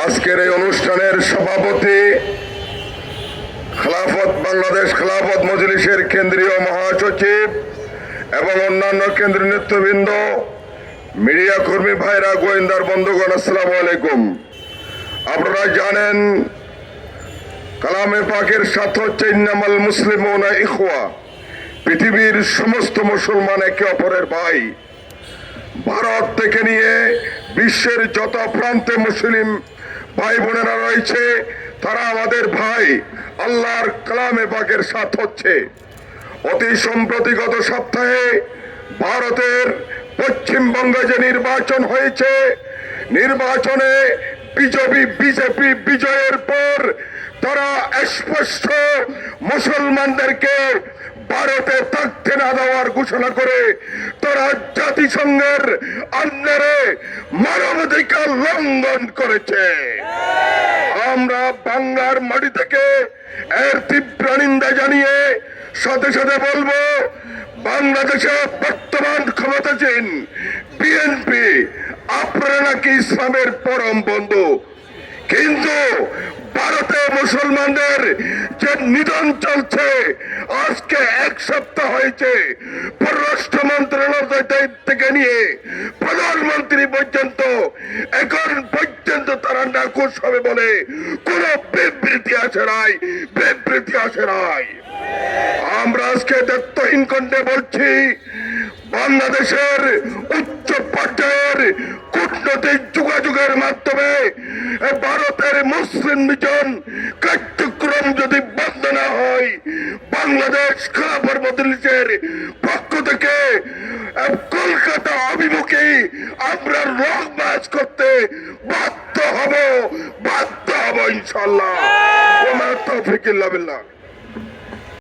আজকের এই অনুষ্ঠানের সভাপতি বাংলাদেশ খেলাফত মজলিসের কেন্দ্রীয় মহাসচিব এবং অন্যান্য কেন্দ্রীয় নেতৃবৃন্দ, মিডিয়া কর্মী ভাইরা, গোয়েন্দার বন্ধুগণ, আসসালামু আলাইকুম। আপনারা জানেন কালামে পাকের সাথ হচ্ছে ইন্নামাল মুসলিমুনা ইখওয়া, পৃথিবীর সমস্ত মুসলমান একে অপরের ভাই। ভারত থেকে নিয়ে বিশ্বের যত প্রান্তে মুসলিম ভাই বোনেরা রয়েছে তারা আমাদের ভাই। আল্লাহর কালামে পাকের সাথ হচ্ছে। অতি সম্প্রতি গত সপ্তাহে ভারতের পশ্চিমবঙ্গে যে নির্বাচন হয়েছে, নির্বাচনে বিজেপি বিজয়ের পর তারা স্পষ্ট মুসলমানদেরকে ভারতে থাকতে না দেওয়ার ঘোষণা করে তারা জাতিসংঘের আন্ডারে মানবাধিকার লঙ্ঘন করেছে। আমরা বাংলার মাটি থেকে এর তীব্র নিন্দা জানিয়ে সাথে সাথে বলবো, বাংলাদেশে বর্তমান ক্ষমতাসীন বিএনপি আপনারা নাকি ইসলামের পরম বন্ধু, কিন্তু ভারতে মুসলমানদের যে নিধন চলছে, আজকে এক সপ্তাহ হয়েছে পররাষ্ট্র মন্ত্রণালয় থেকে নিয়ে প্রধানমন্ত্রী পর্যন্ত এখন পর্যন্ত তারা নাকচ হবে বলে কোন বিবৃতি আসে নাই। আমরা আজকে দায়িত্বহীন কণ্ঠে বলছি, বাংলাদেশের উচ্চ পর্যায়ের কূটনৈতিক যোগাযোগের মাধ্যমে ভারতের মুসলিম মিশন কার্যক্রম যদি বন্ধ না হয়, বাংলাদেশ খেলাফত মজলিসের পক্ষ থেকে কলকাতা অভিমুখী আমরা রং মার্চ করতে বাধ্য হব ইনশাআল্লাহ। ওয়া মা তাওফীক ইল্লা বিল্লাহ।